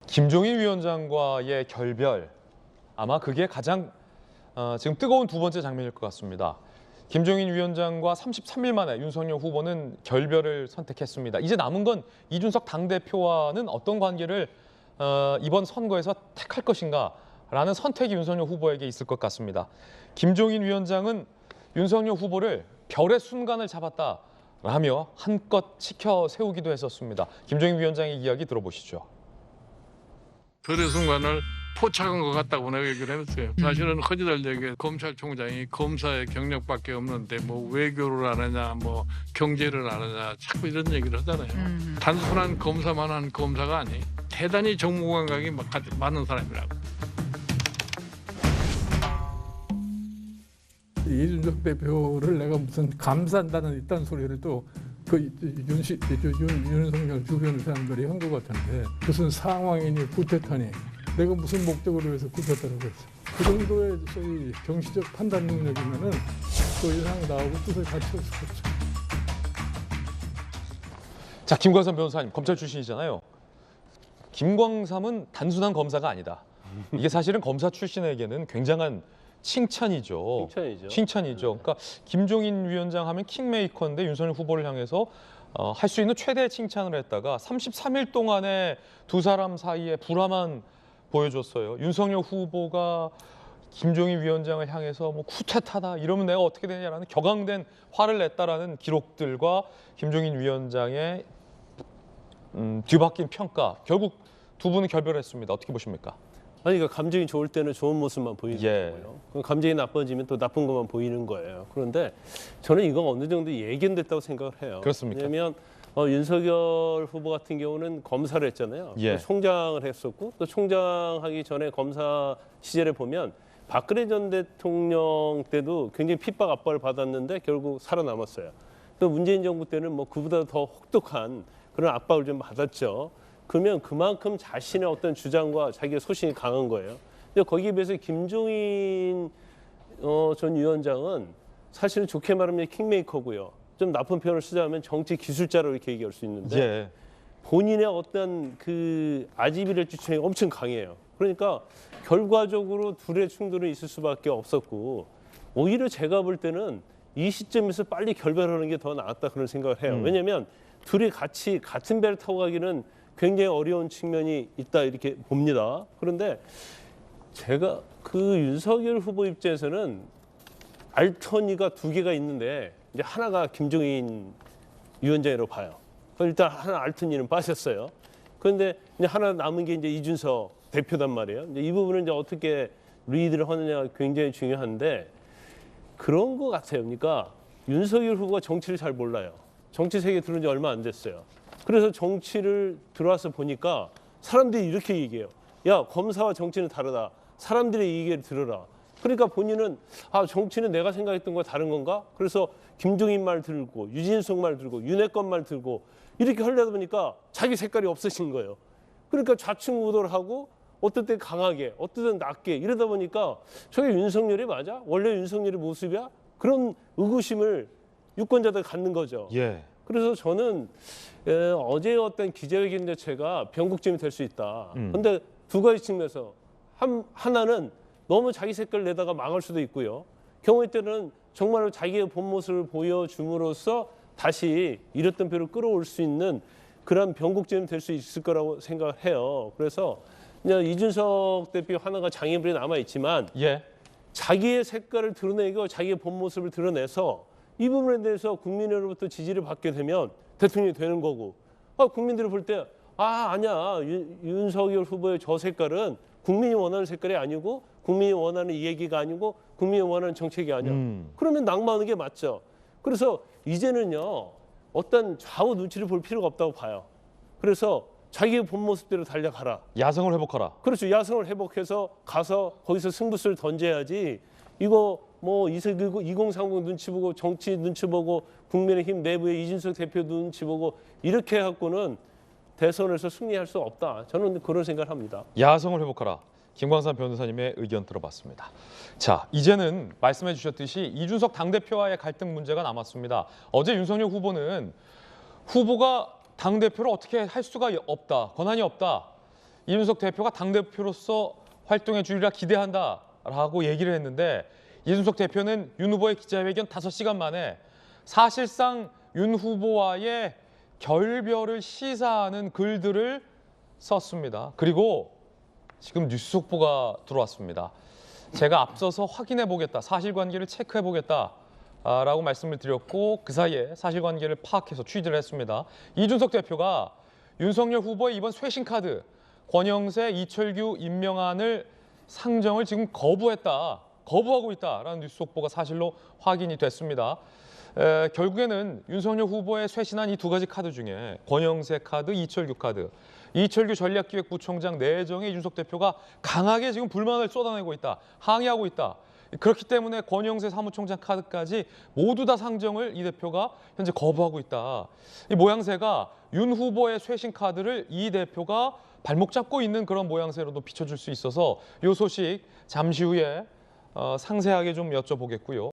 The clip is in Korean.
김종인 위원장과의 결별, 아마 그게 가장 지금 뜨거운 두 번째 장면일 것 같습니다. 김종인 위원장과 33일 만에 윤석열 후보는 결별을 선택했습니다. 이제 남은 건 이준석 당대표와는 어떤 관계를 이번 선거에서 택할 것인가라는 선택이 윤석열 후보에게 있을 것 같습니다. 김종인 위원장은 윤석열 후보를 별의 순간을 잡았다라며 한껏 치켜 세우기도 했었습니다. 김종인 위원장의 이야기 들어보시죠. 별의 순간을 포착한 것 같다고 내가 얘기를 했어요. 사실은 허지달리게 검찰총장이 검사의 경력밖에 없는데 뭐 외교를 안 하냐, 뭐 경제를 안 하냐, 자꾸 이런 얘기를 하잖아요. 단순한 검사만 한 검사가 아니, 대단히 정무 감각이 많은 사람이라고. 이준석 대표를 내가 무슨 감싼다는 이딴 소리를 또 윤석열 주변 사람들이 한 것 같은데, 무슨 상황이니 구태타니 내가 무슨 목적으로 해서 구태타라고 했어. 그 정도의 소위 정치적 판단 능력이면은 또 이상 나오고 뜻을 같이 할 수가 없죠. 자, 김광삼 변호사님, 검찰 출신이잖아요. 김광삼은 단순한 검사가 아니다. 이게 사실은 검사 출신에게는 굉장한 칭찬이죠. 그러니까 김종인 위원장 하면 킹메이커인데 윤석열 후보를 향해서 할 수 있는 최대의 칭찬을 했다가 33일 동안에 두 사람 사이에 불화만 보여줬어요. 윤석열 후보가 김종인 위원장을 향해서 뭐 쿠데타다 이러면 내가 어떻게 되냐라는 격앙된 화를 냈다라는 기록들과 김종인 위원장의 뒤바뀐 평가, 결국 두 분은 결별했습니다. 어떻게 보십니까? 아니, 그러니까 감정이 좋을 때는 좋은 모습만 보이는 거예요. 감정이 나빠지면 또 나쁜 것만 보이는 거예요. 그런데 저는 이거 어느 정도 예견됐다고 생각을 해요. 그렇습니까? 왜냐하면 윤석열 후보 같은 경우는 검사를 했잖아요. 총장을 했었고, 또 총장하기 전에 검사 시절에 보면 박근혜 전 대통령 때도 굉장히 핍박 압박을 받았는데 결국 살아남았어요. 또 문재인 정부 때는 뭐 그보다 더 혹독한 그런 압박을 좀 받았죠. 그러면 그만큼 자신의 어떤 주장과 자기의 소신이 강한 거예요. 근데 거기에 비해서 김종인 전 위원장은 사실은 좋게 말하면 킹메이커고요. 좀 나쁜 표현을 쓰자면 정치 기술자로 이렇게 얘기할 수 있는데 본인의 어떤 그 아지비를 주장이 엄청 강해요. 그러니까 결과적으로 둘의 충돌은 있을 수밖에 없었고, 오히려 제가 볼 때는 이 시점에서 빨리 결별하는 게 더 낫다 그런 생각을 해요. 왜냐하면 둘이 같이 같은 배를 타고 가기는 굉장히 어려운 측면이 있다 이렇게 봅니다. 그런데 제가 그 윤석열 후보 입장에서는 알터니가 두 개가 있는데 이제 하나가 김종인 위원장이라고 봐요. 일단 하나 알터니는 빠졌어요. 그런데 이제 하나 남은 게 이제 이준석 대표단 말이에요. 이제 이 부분은 이제 어떻게 리드를 하느냐가 굉장히 중요한데, 그런 것 같아요. 그러니까 윤석열 후보가 정치를 잘 몰라요. 정치 세계에 들어온 지 얼마 안 됐어요. 그래서 정치를 들어와서 보니까 사람들이 이렇게 얘기해요. 야, 검사와 정치는 다르다. 사람들의 얘기를 들어라. 그러니까 본인은 정치는 내가 생각했던 거와 다른 건가? 그래서 김종인 말 들고 유진석 말 들고 윤핵관 말 들고 이렇게 하려다 보니까 자기 색깔이 없어진 거예요. 그러니까 좌충우돌을 하고 어떨 때 강하게 어떨 때 낮게 이러다 보니까 저게 윤석열이 맞아? 원래 윤석열의 모습이야? 그런 의구심을 유권자들 갖는 거죠. 그래서 저는 어제 어떤 기자회견 자체가 변곡점이 될 수 있다. 그런데 두 가지 측면에서 하나는 너무 자기 색깔을 내다가 망할 수도 있고요. 경우에 때는 정말로 자기의 본 모습을 보여줌으로써 다시 잃었던 표를 끌어올 수 있는 그런 변곡점이 될 수 있을 거라고 생각을 해요. 그래서 이준석 대표 하나가 장애물이 남아있지만 자기의 색깔을 드러내고 자기의 본 모습을 드러내서 이 부분에 대해서 국민으로부터 지지를 받게 되면 대통령이 되는 거고, 국민들이 볼 때 아니야, 윤석열 후보의 저 색깔은 국민이 원하는 색깔이 아니고 국민이 원하는 이 얘기가 아니고 국민이 원하는 정책이 아니야. 그러면 낙마하는 게 맞죠. 그래서 이제는요, 어떤 좌우 눈치를 볼 필요가 없다고 봐요. 그래서 자기의 본 모습대로 달려가라. 야성을 회복하라. 그렇죠. 야성을 회복해서 가서 거기서 승부수를 던져야지. 이거 뭐 2030 눈치 보고 정치 눈치 보고 국민의힘 내부의 이준석 대표 눈치 보고 이렇게 해갖고는 대선에서 승리할 수 없다. 저는 그런 생각을 합니다. 야성을 회복하라. 김광삼 변호사님의 의견 들어봤습니다. 자, 이제는 말씀해 주셨듯이 이준석 당대표와의 갈등 문제가 남았습니다. 어제 윤석열 후보는 후보가 당대표를 어떻게 할 수가 없다, 권한이 없다. 이준석 대표가 당대표로서 활동해 주리라 기대한다라고 얘기를 했는데 이준석 대표는 윤 후보의 기자회견 5시간 만에 사실상 윤 후보와의 결별을 시사하는 글들을 썼습니다. 그리고 지금 뉴스 속보가 들어왔습니다. 제가 앞서서 확인해 보겠다, 사실관계를 체크해 보겠다라고 말씀을 드렸고 그 사이에 사실관계를 파악해서 취재를 했습니다. 이준석 대표가 윤석열 후보의 이번 쇄신카드 권영세, 이철규 임명안을 상정을 지금 거부하고 있다라는 뉴스 속보가 사실로 확인이 됐습니다. 결국에는 윤석열 후보의 쇄신한 이 2가지 카드 중에 권영세 카드, 이철규 카드, 이철규 전략기획부총장 내정에 이준석 대표가 강하게 지금 불만을 쏟아내고 있다, 항의하고 있다. 그렇기 때문에 권영세 사무총장 카드까지 모두 다 상정을 이 대표가 현재 거부하고 있다. 이 모양새가 윤 후보의 쇄신 카드를 이 대표가 발목 잡고 있는 그런 모양새로도 비춰줄 수 있어서 이 소식 잠시 후에 상세하게 좀 여쭤보겠고요.